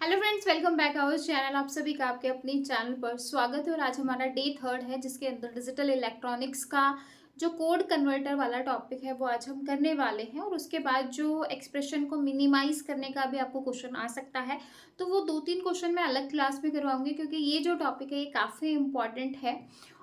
Hello friends, welcome back our channel. आप सभी का आपके अपने चैनल पर स्वागत है। और आज हमारा डे 3 है, जिसके अंदर डिजिटल इलेक्ट्रॉनिक्स का जो कोड कन्वर्टर वाला टॉपिक है वो आज हम करने वाले हैं। और उसके बाद जो एक्सप्रेशन को मिनिमाइज करने का भी आपको क्वेश्चन आ सकता है, तो वो 2-3 क्वेश्चन मैं अलग क्लास में करवाऊंगी, क्योंकि ये जो टॉपिक है ये काफ़ी इंपॉर्टेंट है।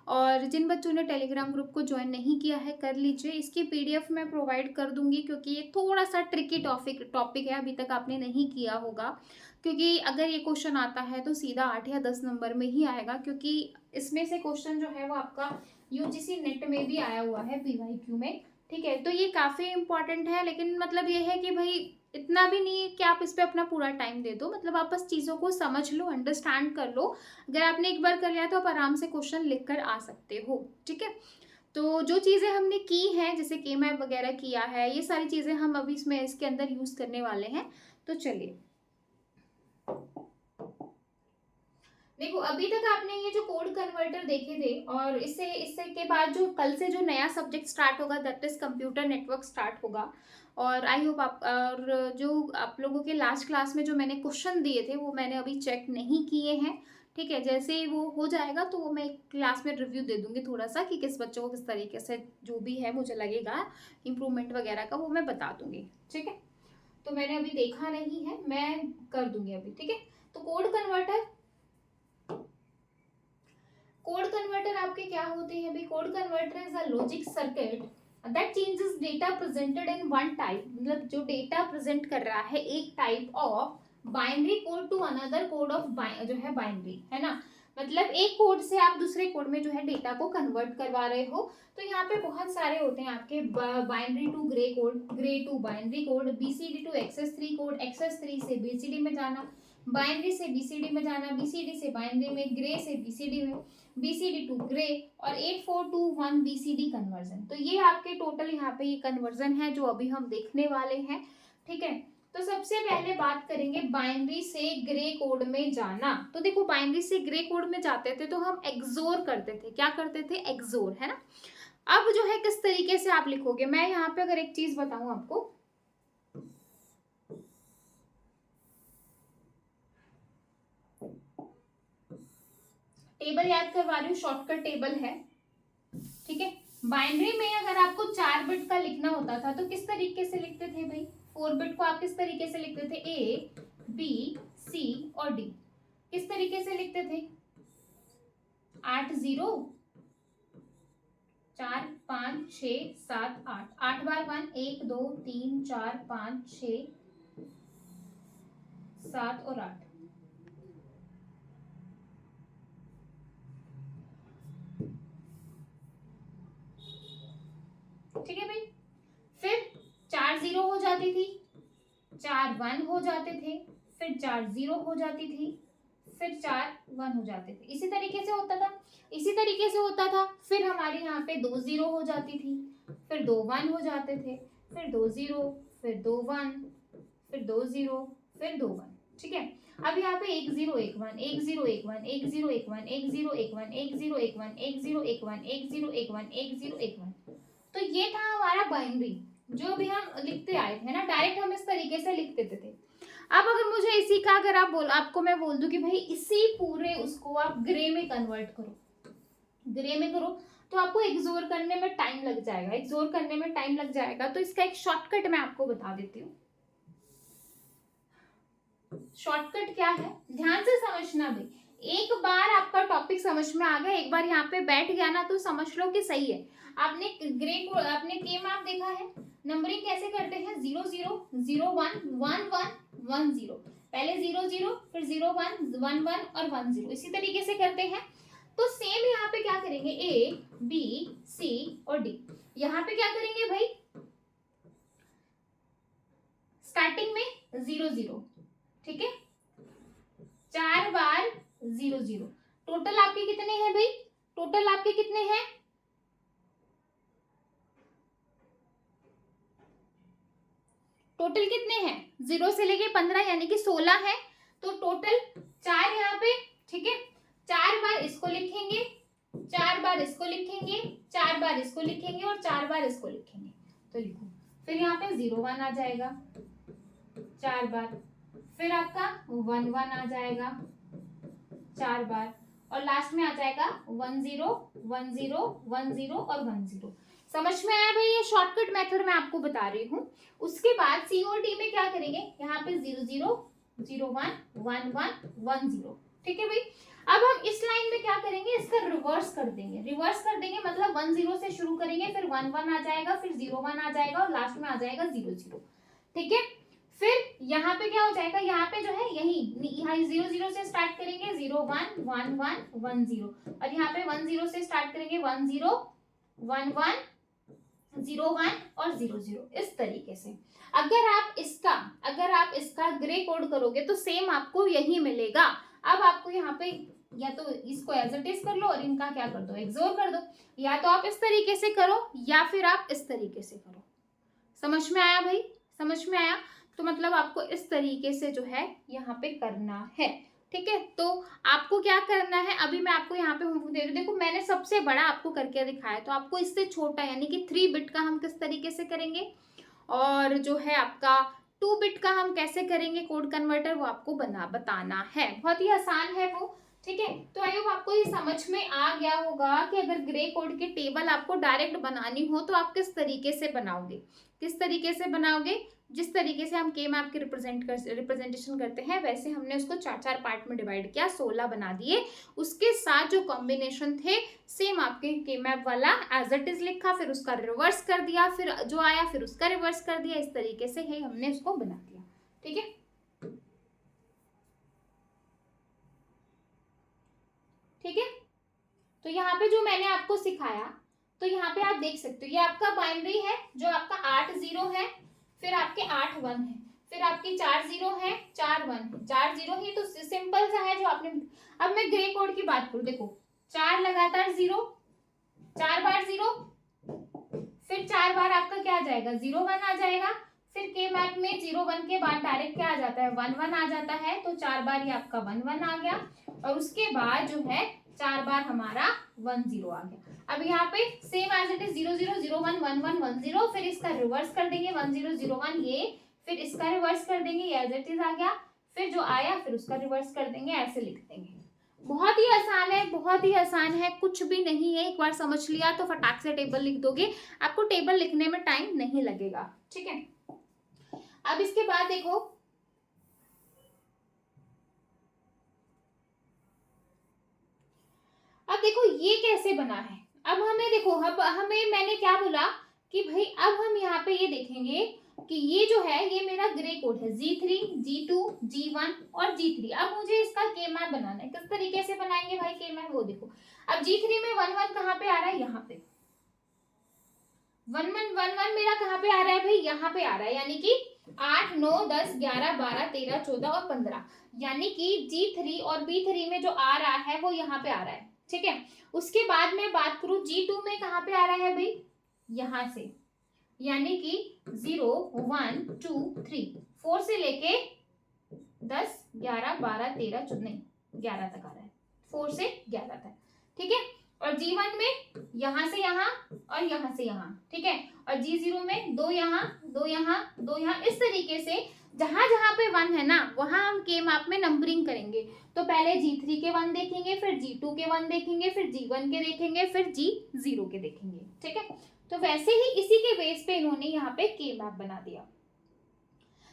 और जिन बच्चों ने टेलीग्राम ग्रुप को ज्वाइन नहीं किया है, कर लीजिए। इसकी पीडीएफ मैं प्रोवाइड कर दूंगी, क्योंकि ये थोड़ा सा ट्रिकी टॉपिक है, अभी तक आपने नहीं किया होगा। क्योंकि अगर ये क्वेश्चन आता है तो सीधा 8 या 10 नंबर में ही आएगा, क्योंकि इसमें से क्वेश्चन जो है वो आपका यूजीसी नेट में भी आया हुआ है, पीवाईक्यू में। ठीक है, तो ये काफ़ी इंपॉर्टेंट है। लेकिन मतलब ये है कि भाई इतना भी नहीं है कि आप इस पे अपना पूरा टाइम दे दो। मतलब आप बस चीज़ों को समझ लो, अंडरस्टैंड कर लो। अगर आपने एक बार कर लिया तो आप आराम से क्वेश्चन लिख कर आ सकते हो। ठीक है, तो जो चीज़ें हमने की हैं, जैसे के मैप वगैरह किया है, ये सारी चीज़ें हम अभी इसमें इसके अंदर यूज़ करने वाले हैं। तो चलिए, देखो अभी तक आपने ये जो कोड कन्वर्टर देखे थे, और इससे इससे के बाद जो कल से जो नया सब्जेक्ट स्टार्ट होगा, that is computer network start होगा। और आई होप आप, और जो आप लोगों के लास्ट क्लास में जो मैंने क्वेश्चन दिए थे वो मैंने अभी चेक नहीं किए हैं। ठीक है, जैसे ही वो हो जाएगा तो वो मैं क्लास में रिव्यू दे दूंगी थोड़ा सा, कि किस बच्चों को किस तरीके से जो भी है मुझे लगेगा इम्प्रूवमेंट वगैरह का, वो मैं बता दूंगी। ठीक है, तो मैंने अभी देखा नहीं है, मैं कर दूंगी अभी। ठीक है, तो कोड कन्वर्टर आपके क्या होते हैं भाई? Code converter is a logic circuit that changes data presented in one type. मतलब जो डेटा प्रेजेंट कर रहा है एक type of binary code to another code of जो है बाइनरी, है ना। मतलब एक कोड से आप दूसरे कोड में जो है डेटा को कन्वर्ट करवा रहे हो। तो यहाँ पे बहुत सारे होते हैं आपके, binary to gray code, gray to binary code, BCD to excess 3 code, excess 3 से बीसीडी में जाना, बाइनरी से बीसीडी में जाना, बीसीडी से बाइनरी में, ग्रे से बीसीडी में, बीसीडी टू ग्रे, और 8421 बीसीडी कन्वर्जन। तो ये आपके टोटल यहाँ पे ये कन्वर्जन है जो अभी हम देखने वाले हैं। ठीक है, तो सबसे पहले बात करेंगे बाइनरी से ग्रे कोड में जाना। तो देखो, बाइनरी से ग्रे कोड में जाते थे तो हम एक्सोर करते थे। क्या करते थे? एक्सोर, है ना। अब जो है किस तरीके से आप लिखोगे, मैं यहाँ पे अगर एक चीज बताऊं आपको, टेबल याद करवा रही हूँ, शॉर्टकट टेबल है। ठीक है, बाइनरी में अगर आपको 4 बिट का लिखना होता था तो किस तरीके से लिखते थे भाई? 4 बिट को आप किस तरीके से लिखते थे? ए, बी, सी और डी। किस तरीके से लिखते थे? 8 0, 4 5 6 7 8, 8 बार 1, 1 2 3 4 5 6 7 और 8। ठीक है भाई, फिर 4 0 हो जाती थी, 4 1 हो जाते थे, फिर 4 0 हो जाती थी, फिर 4 1 हो जाते थे। इसी तरीके से होता था, इसी तरीके से होता था। फिर हमारे यहाँ पे 2 0 हो जाती थी, फिर 2 1 हो जाते थे, फिर 2 0, फिर 2 1, फिर 2 0, फिर 2 1। ठीक है, अब यहाँ पे 1 0 1 1, 1 0 1 1, 1 0 1 1, 1 0 1 1, 1 0 1 1, 1 0 1 1, 1 0 1 1, 1 0 1 1। तो ये था हमारा बाइनरी, जो भी हम लिखते आए थे ना, डायरेक्ट हम इस तरीके से लिख देते थे। अब अगर मुझे इसी का, अगर आपको मैं बोल दूं कि भाई इसी पूरे उसको आप ग्रे में कन्वर्ट करो, ग्रे में करो, तो आपको एक्सोर करने में टाइम लग जाएगा, एक्सोर करने में टाइम लग जाएगा। तो इसका एक शॉर्टकट मैं आपको बता देती हूँ। शॉर्टकट क्या है, ध्यान से समझना भाई। एक बार आपका टॉपिक समझ में आ गया, एक बार यहाँ पे बैठ गया ना, तो समझ लो कि सही है। आपने ग्रे को, आपने के मैप देखा है, नंबरिंग कैसे करते हैं? 0 0 0 1 1 1 1 0, पहले 0 0, फिर 0 1 1 1 और 1 0, इसी तरीके से करते हैं। तो सेम यहाँ पे क्या करेंगे? ए, बी, सी और डी। यहाँ पे क्या करेंगे भाई? स्टार्टिंग में 0 0। ठीक है, 4 बार 0 0। टोटल आपके कितने हैं भाई? टोटल आपके कितने हैं? टोटल कितने हैं? 0 से लेके 15, यानी कि 16 है। तो टोटल 4 यहाँ पे। ठीक है, 4 बार इसको लिखेंगे, 4 बार इसको लिखेंगे, 4 बार इसको लिखेंगे और 4 बार इसको लिखेंगे। तो लिखो, फिर यहाँ पे 0 1 आ जाएगा 4 बार, फिर आपका 1 1 आ जाएगा 4 बार, और लास्ट में आ जाएगा 1 0 1 0 1 0 और 1 0। समझ में आया भाई? ये शॉर्टकट मेथड मैं आपको बता रही हूँ। उसके बाद सीओडी में क्या करेंगे, यहाँ पे 0 0 0 1 1 1 1 0। ठीक है भाई। अब हम इस लाइन में क्या करेंगे, इसका रिवर्स कर देंगे। रिवर्स कर देंगे मतलब 1 0 से शुरू करेंगे, फिर 1 1 आ जाएगा, फिर 0 1 आ जाएगा और लास्ट में आ जाएगा 0 0। ठीक है। फिर यहाँ पे क्या हो जाएगा, यहाँ पे जो है यही यहाँ 0 0 से स्टार्ट करेंगे, 0 1 1 1 1 0, और यहाँ पे 1 0 से स्टार्ट करेंगे, 1 0 1 1 0 1 और 0 0। इस तरीके से अगर आप इसका ग्रे कोड करोगे तो सेम आपको यही मिलेगा। अब आपको यहाँ पे या तो इसको एज इट इज कर लो और इनका क्या कर दो, एक्सोर कर दो, या तो आप इस तरीके से करो या फिर आप इस तरीके से करो। समझ में आया भाई? समझ में आया? तो मतलब आपको इस तरीके से जो है यहाँ पे करना है। ठीक है। तो आपको क्या करना है, अभी मैं आपको यहाँ पे होमवर्क दे रही हूँ। देखो मैंने सबसे बड़ा आपको करके दिखाया, तो आपको इससे छोटा यानी कि 3 बिट का हम किस तरीके से करेंगे, और जो है आपका 2 बिट का हम कैसे करेंगे कोड कन्वर्टर, वो आपको बताना है। बहुत ही आसान है वो। ठीक है। तो आई होप आपको ये समझ में आ गया होगा कि अगर ग्रे कोड की टेबल आपको डायरेक्ट बनानी हो तो आप किस तरीके से बनाओगे। किस तरीके से बनाओगे, जिस तरीके से हम के मैप के रिप्रेजेंटेशन करते हैं वैसे हमने उसको 4 पार्ट में डिवाइड किया, 16 बना दिए। उसके साथ जो कॉम्बिनेशन थे सेम आपके के मैप वाला एज इट इज लिखा, फिर उसका रिवर्स कर दिया, फिर जो आया फिर उसका रिवर्स कर दिया। इस तरीके से ही हमने उसको बना दिया। ठीक है। ठीक है। तो यहाँ पे जो मैंने आपको सिखाया, तो यहाँ पे आप देख सकते हो ये आपका बाइनरी है जो आपका 8 0 है, फिर आपके 8 1 है, फिर आपके 4 0 है, 4 1 है, 4 0 ही तो सिंपल सा है जो आपने। अब मैं ग्रे कोड की बात करूं, देखो 4 लगातार 0, 4 बार 0, फिर 4 बार आपका क्या आ जाएगा 0 1 आ जाएगा, फिर के मैप में 0 1 के बाद डायरेक्ट क्या आ जाता है 1 1 आ जाता है, तो 4 बार ये आपका 1 1 आ गया, और उसके बाद जो है 4 बार हमारा 1 0 आ गया। अब यहाँ पे सेम एज इट इज 0 0 0 1 1 1 1 0, फिर इसका रिवर्स कर देंगे 1 0 0 1 ये, फिर इसका रिवर्स कर देंगे ये एज इट इज आ गया, फिर जो आया फिर उसका रिवर्स कर देंगे, ऐसे लिख देंगे। बहुत ही आसान है, बहुत ही आसान है, कुछ भी नहीं है। एक बार समझ लिया तो फटाक से टेबल लिख दोगे, आपको टेबल लिखने में टाइम नहीं लगेगा। ठीक है। अब इसके बाद देखो अब देखो ये कैसे बना है। अब हमें देखो, अब हमें मैंने क्या बोला कि भाई अब हम यहाँ पे ये देखेंगे कि ये जो है ये मेरा ग्रे कोड है G3 G2 G1 और G3। अब मुझे इसका के मैप बनाना है। किस तरीके से बनाएंगे भाई के मैप, वो देखो। अब G3 में 1 1 कहाँ पे आ रहा है, यहाँ पे 1 1 1 1 मेरा कहाँ पे आ रहा है भाई, यहाँ पे आ रहा है, यानी कि 8 9 10 11 12 13 14 और 15, यानी कि G3 और B3 में जो आ रहा है वो यहाँ पे आ रहा है। ठीक है। उसके बाद मैं बात करूं G2 में कहाँ पे आ रहा है भाई, यहाँ से, यानी कि 0 1 2 3 4 से लेके 10 11 12 13 14 नहीं 11 तक आ रहा है, 4 से 11 तक। ठीक है। और G1 में यहाँ से यहाँ और यहाँ से यहाँ। ठीक है। और G0 में 2 यहाँ 2 यहाँ 2 यहाँ, इस तरीके से जहां जहां पे 1 है ना वहां हम के मैप में नंबरिंग करेंगे। तो पहले G3 के 1 देखेंगे, फिर G2 के 1 देखेंगे, फिर G1 के देखेंगे, फिर G0 के देखेंगे। ठीक है। तो वैसे ही इसी के बेस पे इन्होंने यहाँ पे के मैप बना दिया।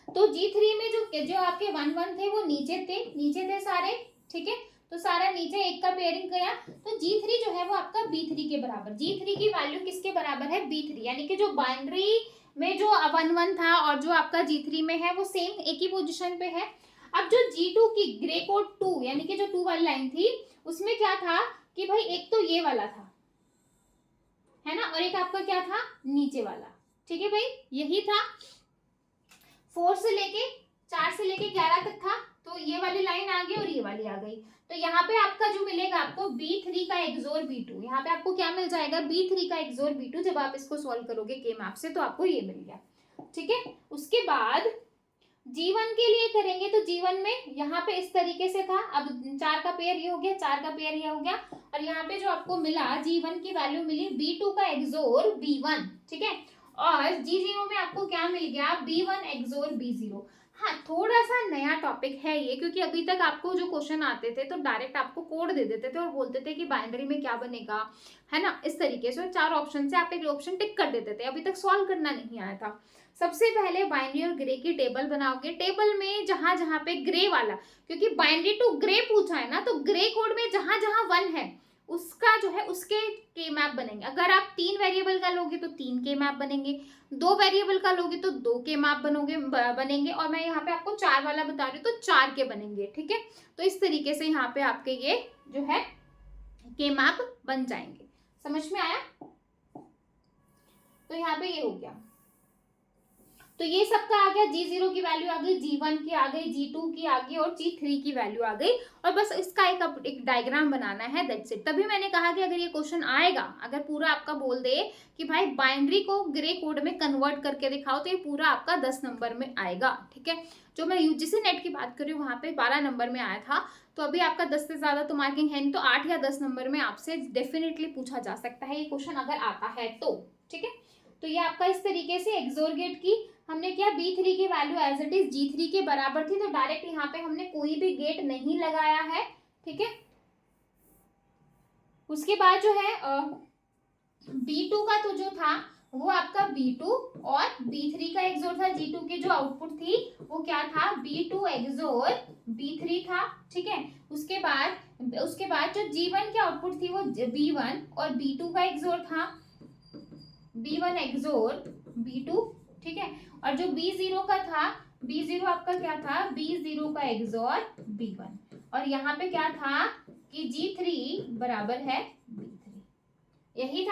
तो G3 में जो आपके 1 1 थे वो नीचे थे सारे। ठीक है। तो सारा नीचे एक का पेयरिंग किया, तो G3 जो है वो आपका B3 के बराबर। G3 की वैल्यू किसके बराबर है, B3, यानी कि जो बाइनरी में जो 1 1 था और जो आपका G3 में है वो सेम एक ही पोजीशन पे है। अब जो G2 की ग्रे कोड 2 यानी कि जो 2 वाली लाइन थी उसमें क्या था कि भाई एक तो ये वाला था, है ना, और एक आपका क्या था नीचे वाला। ठीक है भाई, यही था। 4 से लेके 4 से लेके 11 तक था, तो ये वाली लाइन आ गई और ये वाली आ गई। तो यहाँ पे आपका जो मिलेगा आपको B3 का एक्सोर B2, यहाँ पे आपको क्या मिल जाएगा B3 का एक्सोर B2। जब आप इसको सॉल्व करोगे के मैप से तो आपको ये मिल गया। ठीक है। उसके बाद G1 के लिए करेंगे तो G1 में यहाँ पे इस तरीके से था। अब 4 का पेयर ये हो गया, 4 का पेयर ये हो गया, और यहाँ पे जो आपको मिला G1 की वैल्यू मिली B2 का एक्सोर B1। ठीक है। और G0 में आपको क्या मिल गया B1 एक्सोर B0। हाँ, थोड़ा-सा नया टॉपिक है ये, क्योंकि अभी तक आपको जो क्वेश्चन आते थे तो डायरेक्ट आपको कोड दे देते थे और बोलते थे कि बाइनरी में क्या बनेगा, है ना? इस तरीके से 4 ऑप्शन से आप एक ऑप्शन टिक कर देते थे, अभी तक सॉल्व करना नहीं आया था। सबसे पहले बाइनरी और ग्रे की टेबल बनाओगे, टेबल में जहाँ-जहाँ पे ग्रे वाला, क्योंकि बाइनरी टू ग्रे पूछा है ना, तो ग्रे कोड में जहाँ-जहाँ 1 है, उसका जो है उसके के मैप बनेंगे। अगर आप 3 वेरिएबल का लोगे तो 3 के मैप बनेंगे, 2 वेरिएबल का लोगे तो 2 के मैप बनेंगे, और मैं यहाँ पे आपको 4 वाला बता रही हूँ तो 4 के बनेंगे, ठीक है? तो इस तरीके से यहाँ पे आपके ये जो है के मैप बन जाएंगे। समझ में आया? तो यहाँ पे ये हो गया। तो ये सबका आ गया, G0 की वैल्यू आ गई, G1 की आ गई, G2 की आ गई और G3 की वैल्यू आ गई, और बस इसका एक डायग्राम बनाना है, दैट्स इट। तभी मैंने कहा कि अगर ये क्वेश्चन आएगा, अगर पूरा आपका बोल दे कि भाई बाइनरी को ग्रे कोड में कन्वर्ट करके दिखाओ, तो ये पूरा आपका 10 नंबर में आएगा, ठीक है? जो मैं यूजीसी नेट की बात कर रही हूँ वहां पे 12 नंबर में आया था, तो अभी आपका 10 से ज्यादा तो मार्किंग है नहीं, तो 8 या 10 नंबर में आपसे डेफिनेटली पूछा जा सकता है ये क्वेश्चन, अगर आता है तो, ठीक है? तो ये आपका इस तरीके से एक्सोर गेट की हमने किया, B3 की value as it is G3 के बराबर थी, तो डायरेक्ट यहाँ पे हमने कोई भी गेट नहीं लगाया है, ठीक है? उसके बाद जो है B2 का तो जो था वो आपका B2 और B3 का एक्सोर था, G2 की जो आउटपुट थी वो क्या था, B2 एक्सोर B3 था, ठीक है? उसके बाद जो G1 की आउटपुट थी वो B1 और B2 का एक्सोर था, B1 एक्सोर B2, ठीक है? और जो B0 का था, B0 आपका क्या था, B0 का एक्सोर B1, और यहाँ पे क्या था कि G3 बराबर है B3। यही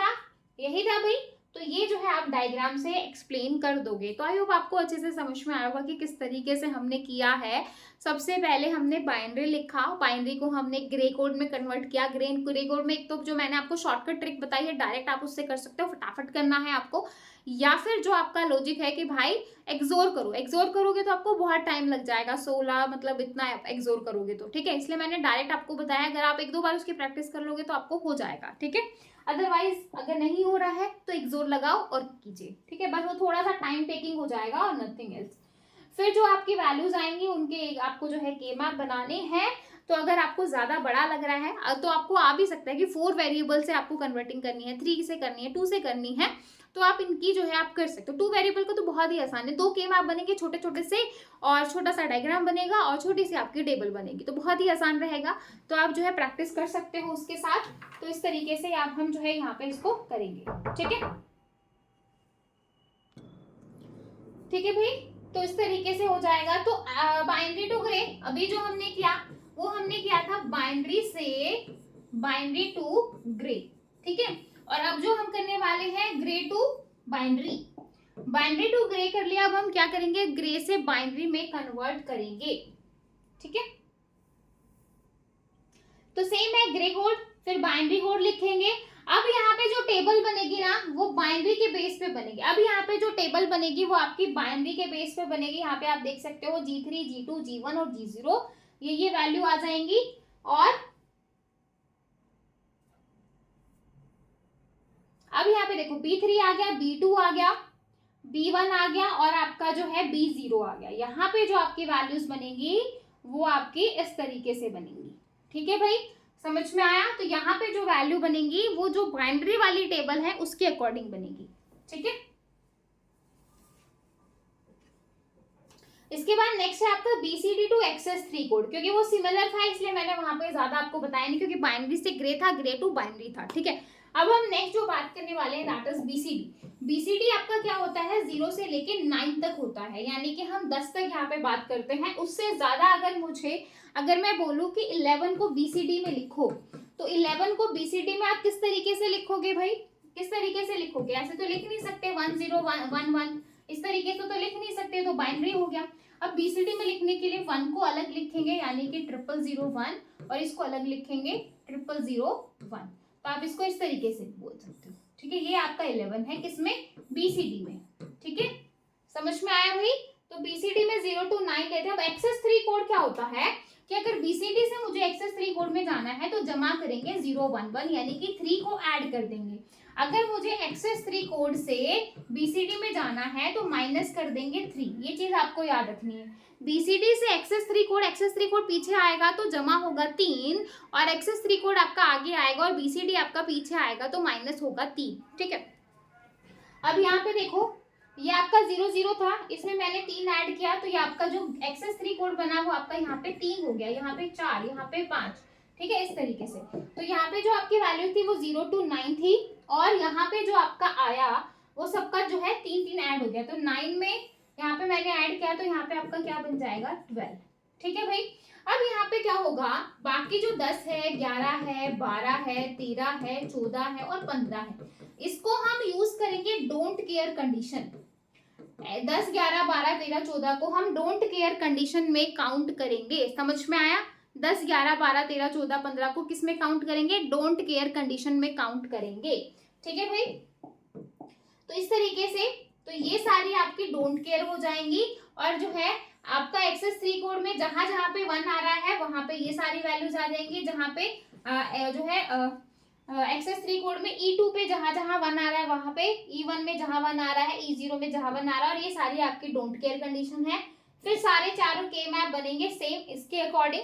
था भाई। तो ये जो है आप डायग्राम से एक्सप्लेन कर दोगे, तो आई होप आपको अच्छे से समझ में आया होगा कि किस तरीके से हमने किया है। सबसे पहले हमने बाइनरी लिखा, बाइनरी को हमने ग्रे कोड में कन्वर्ट किया। ग्रे कोड में एक तो जो मैंने आपको शॉर्टकट ट्रिक बताई है, डायरेक्ट आप उससे कर सकते हो, फटाफट करना है आपको, या फिर जो आपका लॉजिक है कि भाई एक्सोर करोगे तो आपको बहुत टाइम लग जाएगा, 16 मतलब इतना एक्सोर करोगे तो, ठीक है? इसलिए मैंने डायरेक्ट आपको बताया, अगर आप 1-2 बार उसकी प्रैक्टिस कर लोगे तो आपको हो जाएगा, ठीक है? अदरवाइज अगर नहीं हो रहा है तो एक्सोर लगाओ और कीजिए, ठीक है? बस वो थोड़ा सा टाइम टेकिंग हो जाएगा और नथिंग एल्स। फिर जो आपकी वैल्यूज आएंगी उनके आपको जो है के मैप बनाने हैं। तो अगर आपको ज्यादा बड़ा लग रहा है तो आपको आ भी सकता है कि 4 वेरिएबल से आपको कन्वर्टिंग करनी है, 3 से करनी है, 2 से करनी है, तो आप इनकी जो है आप कर सकते हो। 2 वेरिएबल को तो बहुत ही आसान है, 2 के मैप बनेंगे छोटे छोटे से, और छोटा सा डायग्राम बनेगा और छोटी सी आपकी टेबल बनेगी, तो बहुत ही आसान रहेगा। तो आप जो है प्रैक्टिस कर सकते हो उसके साथ। तो इस तरीके से आप हम जो है यहाँ पे इसको करेंगे, ठीक है? ठीक है भाई, तो इस तरीके से हो जाएगा। तो बाइनरी टू ग्रे अभी जो हमने किया वो हमने किया था बाइनरी से बाइनरी टू ग्रे, ठीक है? और अब जो हम करने वाले हैं gray to binary, binary to gray कर लिया, अब हम क्या करेंगे, ग्रे से बाइनरी में कन्वर्ट करेंगे, ठीक है? तो सेम है, ग्रे कोड फिर बाइनरी कोड लिखेंगे। अब यहाँ पे जो टेबल बनेगी ना वो बाइनरी के बेस पे बनेगी। अब यहाँ पे जो टेबल बनेगी वो आपकी बाइनरी के बेस पे बनेगी। यहाँ पे आप देख सकते हो G3, G2, G1 और G0 ये वैल्यू आ जाएंगी। और अब यहाँ पे देखो B3 आ गया, B2 आ गया, B1 आ गया और आपका जो है B0 आ गया। यहाँ पे जो आपकी वैल्यूज बनेगी वो आपकी इस तरीके से बनेंगी, ठीक है भाई? समझ में आया? तो यहाँ पे जो वैल्यू बनेगी वो जो बाइनरी वाली टेबल है उसके अकॉर्डिंग बनेगी, ठीक है? इसके बाद नेक्स्ट है आपका BCD टू XS3 कोड, क्योंकि वो सिमिलर था इसलिए मैंने वहां पे ज्यादा आपको बताया नहीं, क्योंकि बाइनरी से ग्रे था, ग्रे टू बाइनरी था, ठीक है? अब हम नेक्स्ट जो बात करने वाले हैं दैट इज BCD। BCD आपका क्या होता है, 0 से लेके 9 तक होता है, यानी कि हम 10 तक यहाँ पे बात करते हैं। उससे ज्यादा अगर मैं बोलूँ कि 11 को BCD में लिखो, तो 11 को BCD में आप किस तरीके से लिखोगे भाई? किस तरीके से लिखोगे? ऐसे तो लिख नहीं सकते 1011, इस तरीके से तो लिख नहीं सकते, तो बाइनरी हो गया। अब BCD में लिखने के लिए 1 को अलग लिखेंगे यानी कि 0001, और इसको अलग लिखेंगे 0001। तो आप इसको इस तरीके से बोल सकते हो, ठीक है? ये आपका 11 है, किसमें? BCD में, ठीक है? समझ में आया भाई? तो BCD में 0 to 9 लेते हैं। अब XS3 कोड क्या होता है कि अगर BCD से मुझे XS3 कोड में जाना है तो जमा करेंगे 011 यानी कि 3 को ऐड कर देंगे। अगर मुझे XS3 कोड से BCD में जाना है तो माइनस कर देंगे 3। ये चीज आपको याद रखनी है। BCD से एक्सेस 3 कोड पीछे आएगा तो जमा होगा 3, और एक्सेस 3 कोड आपका आगे आएगा और BCD आपका पीछे आएगा तो माइनस होगा 3। ठीक है, अब यहाँ पे देखो ये आपका 0 0 था, इसमें मैंने 3 ऐड किया तो ये आपका जो एक्सेस 3 कोड बना वो आपका यहाँ पे 3 हो गया, यहाँ पे 4, यहाँ पे 5। ठीक है, इस तरीके से। तो यहाँ पे जो आपकी वैल्यू थी वो 0 to 9 थी, और यहाँ पे जो आपका आया वो सबका जो है 3 ऐड हो गया, तो 9 में यहाँ पे मैंने ऐड किया तो यहाँ पे आपका क्या बन जाएगा 12। ठीक है भाई, अब यहाँ पे क्या होगा, बाकी जो 10 है, 11 है, 12 है, 13 है, 14 है और 15 है, इसको हम यूज करेंगे डोंट केयर कंडीशन। 10, 11, 12, 13, 14 को हम डोंट केयर कंडीशन में काउंट करेंगे। समझ में आया? 10, 11, 12, 13, 14, 15 को किस में काउंट करेंगे? डोंट केयर कंडीशन में काउंट करेंगे। ठीक है भाई, तो इस तरीके से तो ये सारी आपकी डोंट केयर हो जाएंगी, और जो है आपका एक्सेस 3 कोड में जहां जहां पे 1 आ रहा है वहां पे ये सारी वैल्यूज आ जाएंगी, जहां पे जो है एक्सेस 3 कोड में E2 पे जहां जहां 1 आ रहा है वहां पे, E1 में जहां 1 आ रहा है, E0 में जहां 1 आ रहा है, और ये सारी आपकी डोंट केयर कंडीशन है। फिर सारे चारों के मैप बनेंगे सेम इसके अकॉर्डिंग,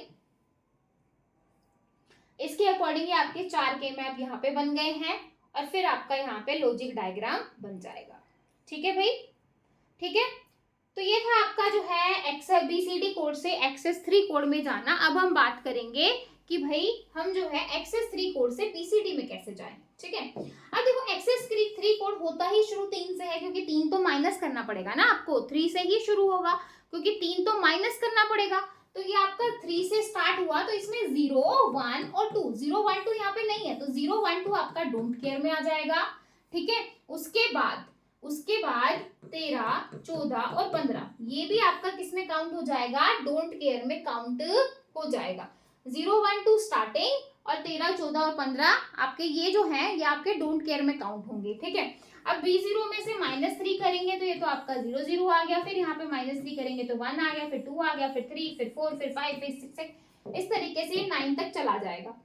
इसके अकॉर्डिंग आपके 4 के मैप यहाँ पे बन गए हैं, और फिर आपका यहाँ पे लॉजिक डायग्राम बन जाएगा। ठीक है भाई, ठीक है, तो ये था आपका जो है BCD कोड से एक्सेस 3 कोड में जाना। अब हम बात करेंगे कि भाई हम जो है एक्सेस 3 कोड से BCD में कैसे जाएं। ठीक है, अब देखो एक्सेस 3 कोड होता ही शुरू 3 से है, क्योंकि 3 तो माइनस करना पड़ेगा ना आपको, 3 से ही शुरू होगा, क्योंकि 3 तो माइनस करना पड़ेगा। तो ये आपका 3 से स्टार्ट हुआ, तो इसमें 0, 1 और 2, 0, 1, 2 यहाँ पे नहीं है, तो 0, 1, 2 आपका डोंट केयर में आ जाएगा। ठीक है, उसके बाद 13, 14 और 15 ये भी आपका किस में काउंट हो जाएगा? डोंट केयर में काउंट हो जाएगा। 0, 1, 2 स्टार्टिंग, और 13, 14 और 15 आपके ये जो है ये आपके डोंट केयर में काउंट होंगे। ठीक है, अब B0 में से -3 करेंगे तो ये तो आपका 0 0 आ गया, फिर यहाँ पे -3 करेंगे तो 1 आ गया, फिर 2 आ गया, फिर 3, फिर 4, फिर 5, फिर 6, इस तरीके से 9 तक चला जाएगा।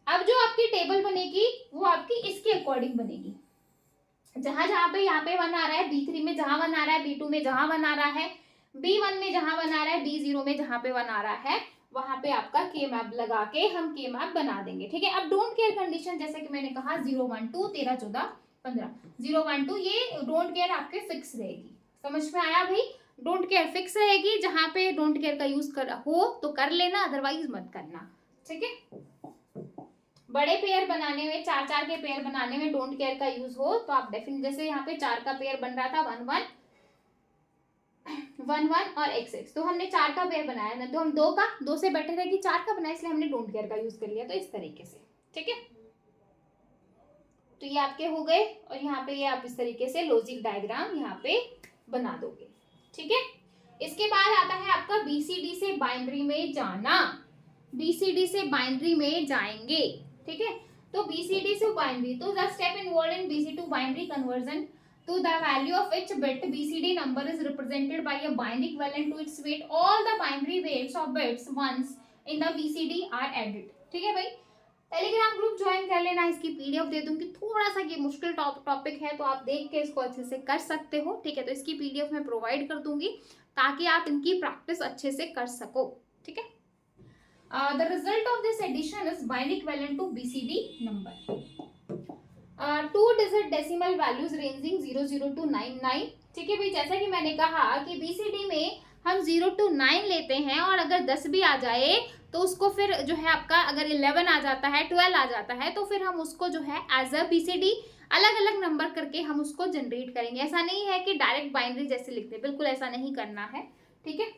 अब जो आपकी टेबल बनेगी वो आपकी इसके अकॉर्डिंग बनेगी, जहां जहां पे यहाँ पे 1 आ रहा है, B3 में जहां 1 आ रहा है, B2 में जहां 1 आ रहा है, B1 में जहां 1 आ रहा है, B0 में जहां पे 1 आ रहा है, वहां पे आपका के मैप लगा के हम के मैप बना देंगे। ठीक है, अब डोंट केयर कंडीशन जैसे कि मैंने कहा 0, 1, 2, 13, 14, 15, 0, 1, 2 ये डोंट केयर आपके फिक्स रहेगी। समझ में आया भाई? डोंट केयर फिक्स रहेगी, जहां पे डोंट केयर का यूज कर हो तो कर लेना, अदरवाइज मत करना। ठीक है, बड़े पेयर बनाने में, 4 के पेयर बनाने में डोंट केयर का यूज हो तो आप डेफिनेट, जैसे यहाँ पे 4 का पेयर बन रहा था 1 1 1 1 और x तो हमने 4 का पेयर बनाया ना, तो हम 2 से बेटर है कि 4 का बनाया, इसलिए हमने डोंट केयर का यूज कर लिया। तो इस तरीके से, ठीक है, तो ये आपके हो गए, और यहाँ पे ये आप इस तरीके से लॉजिक डायग्राम यहाँ पे बना दोगे। ठीक है, इसके बाद आता है आपका BCD से बाइनरी में जाना। BCD से बाइनरी में जाएंगे। ठीक है, तो BCD से बाइनरी, तो the step involve in BC to binary conversion to the value of each bit BCD number is represented by a binary equivalent to its weight. All the binary weights of bits once in the BCD are added. ठीक है भाई, Telegram group join कर लेना, इसकी PDF दे दूंगी। थोड़ा सा ये मुश्किल टॉपिक है तो आप देख के इसको अच्छे से कर सकते हो। ठीक है, तो इसकी PDF मैं प्रोवाइड कर दूंगी ताकि आप इनकी प्रैक्टिस अच्छे से कर सको। ठीक है, the result of this addition is binary equivalent to BCD number. 2-digit decimal values ranging 00 to 99। ठीक है भाई, जैसा कि मैंने कहा कि BCD में हम 0 to 9 लेते हैं, और अगर 10 भी आ जाए तो उसको फिर जो है आपका, अगर 11 आ जाता है, 12 आ जाता है, तो फिर हम उसको जो है एज अ BCD अलग अलग नंबर करके हम उसको जनरेट करेंगे। ऐसा नहीं है कि डायरेक्ट बाइनरी जैसे लिखते, बिल्कुल ऐसा नहीं करना है। ठीक है,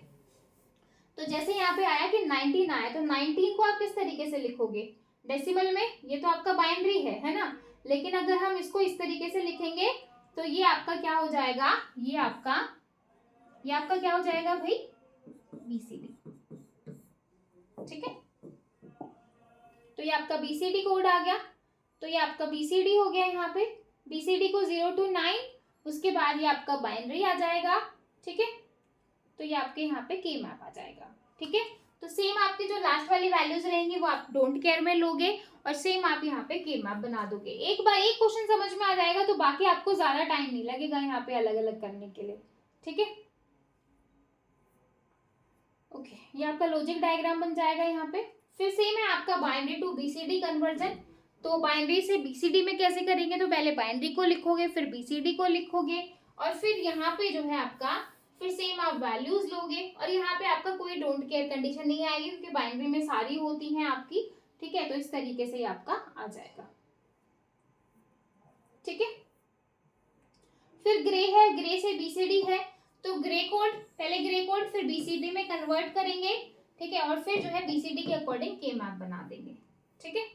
तो जैसे यहाँ पे आया कि 19 आया, तो 19 को आप किस तरीके से लिखोगे? डेसिमल में। ये तो आपका बाइनरी है ना, लेकिन अगर हम इसको इस तरीके से लिखेंगे तो ये आपका क्या हो जाएगा? ये आपका क्या हो जाएगा भाई? BCD। ठीक है, तो ये आपका BCD कोड आ गया, तो ये आपका BCD हो गया। यहाँ पे BCD को 0 to 9, उसके बाद ये आपका बाइनरी आ जाएगा। ठीक है, तो ये आपके यहाँ पे के मैप आ जाएगा। ठीक है, तो सेम आपकी जो लास्ट वाली वैल्यूज रहेंगी वो आप डोंट केयर में लोगे, और सेम आप यहाँ पे के मैप बना दोगे। एक बार एक क्वेश्चन समझ में आ जाएगा तो बाकी आपको ज्यादा टाइम नहीं लगेगा यहाँ पे अलग अलग करने के लिए। ठीक है, ओके, ये आपका लॉजिक डायग्राम बन जाएगा यहाँ पे। फिर सेम है आपका बाइनरी टू बीसीडी कन्वर्जन। तो बाइनरी से बीसीडी में कैसे करेंगे, तो पहले बाइनरी को लिखोगे, फिर बीसीडी को लिखोगे, और फिर यहाँ पे जो है आपका फिर सेम आप वैल्यूज लोगे, और यहाँ पे आपका कोई डोंट केयर कंडीशन नहीं आएगी क्योंकि बाइनरी में सारी होती हैं आपकी, ठीक है। तो इस तरीके से ये आपका आ जाएगा, ठीक है। फिर ग्रे है, ग्रे से बीसीडी है, तो ग्रे कोड, पहले ग्रे कोड फिर बीसीडी में कन्वर्ट करेंगे, ठीक है, और फिर जो है बीसीडी के अकॉर्डिंग के मैप बना देंगे, ठीक है।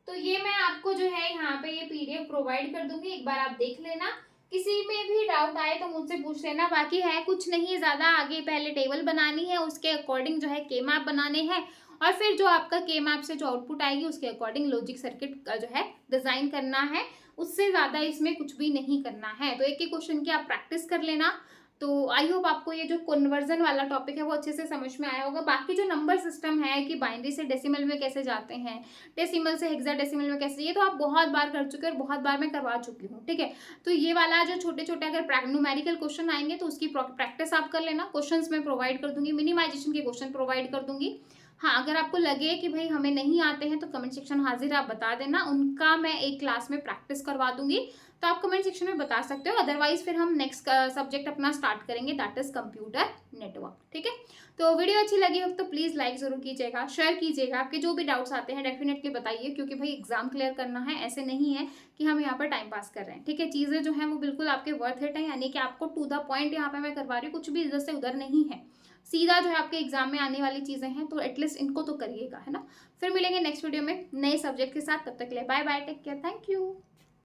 तो ये मैं आपको जो है यहाँ पे ये पीडीएफ प्रोवाइड कर दूंगी, एक बार आप देख लेना। किसी में भी डाउट आए तो मुझसे पूछ लेना। बाकी है कुछ नहीं ज़्यादा, आगे पहले टेबल बनानी है, उसके अकॉर्डिंग जो है के मैप बनाने हैं, और फिर जो आपका के मैप से जो आउटपुट आएगी उसके अकॉर्डिंग लॉजिक सर्किट का जो है डिज़ाइन करना है। उससे ज़्यादा इसमें कुछ भी नहीं करना है। तो एक ही क्वेश्चन की आप प्रैक्टिस कर लेना। तो आई होप आपको ये जो कन्वर्जन वाला टॉपिक है वो अच्छे से समझ में आया होगा। बाकी जो नंबर सिस्टम है कि बाइनरी से डेसिमल में कैसे जाते हैं, डेसिमल से हेक्साडेसिमल में कैसे, ये तो आप बहुत बार कर चुके हैं और बहुत बार मैं करवा चुकी हूँ, ठीक है। तो ये वाला जो छोटे छोटे अगर न्यूमेरिकल क्वेश्चन आएंगे तो उसकी प्रैक्टिस आप कर लेना। क्वेश्चंस मैं प्रोवाइड कर दूंगी, मिनिमाइजेशन के क्वेश्चन प्रोवाइड कर दूंगी। हाँ, अगर आपको लगे कि भाई हमें नहीं आते हैं तो कमेंट सेक्शन हाजिर आप बता देना, उनका मैं एक क्लास में प्रैक्टिस करवा दूंगी। तो आप कमेंट सेक्शन में बता सकते हो। अदरवाइज फिर हम नेक्स्ट सब्जेक्ट अपना स्टार्ट करेंगे, दैट इज कंप्यूटर नेटवर्क, ठीक है। तो वीडियो अच्छी लगी हो तो प्लीज़ लाइक ज़रूर कीजिएगा, शेयर कीजिएगा। आपके जो भी डाउट्स आते हैं डेफिनेटली बताइए, क्योंकि भाई एग्जाम क्लियर करना है, ऐसे नहीं है कि हम यहाँ पर टाइम पास कर रहे हैं, ठीक है। चीज़ें जो हैं वो बिल्कुल आपके वर्थ इट है, यानी कि आपको टू द पॉइंट यहाँ पे मैं करवा रही हूँ, कुछ भी इधर से उधर नहीं है, सीधा जो है आपके एग्जाम में आने वाली चीज़ें हैं। तो एटलीस्ट इनको तो करिएगा, है ना। फिर मिलेंगे नेक्स्ट वीडियो में नए सब्जेक्ट के साथ, तब तक के लिए bye bye, take care, thank you.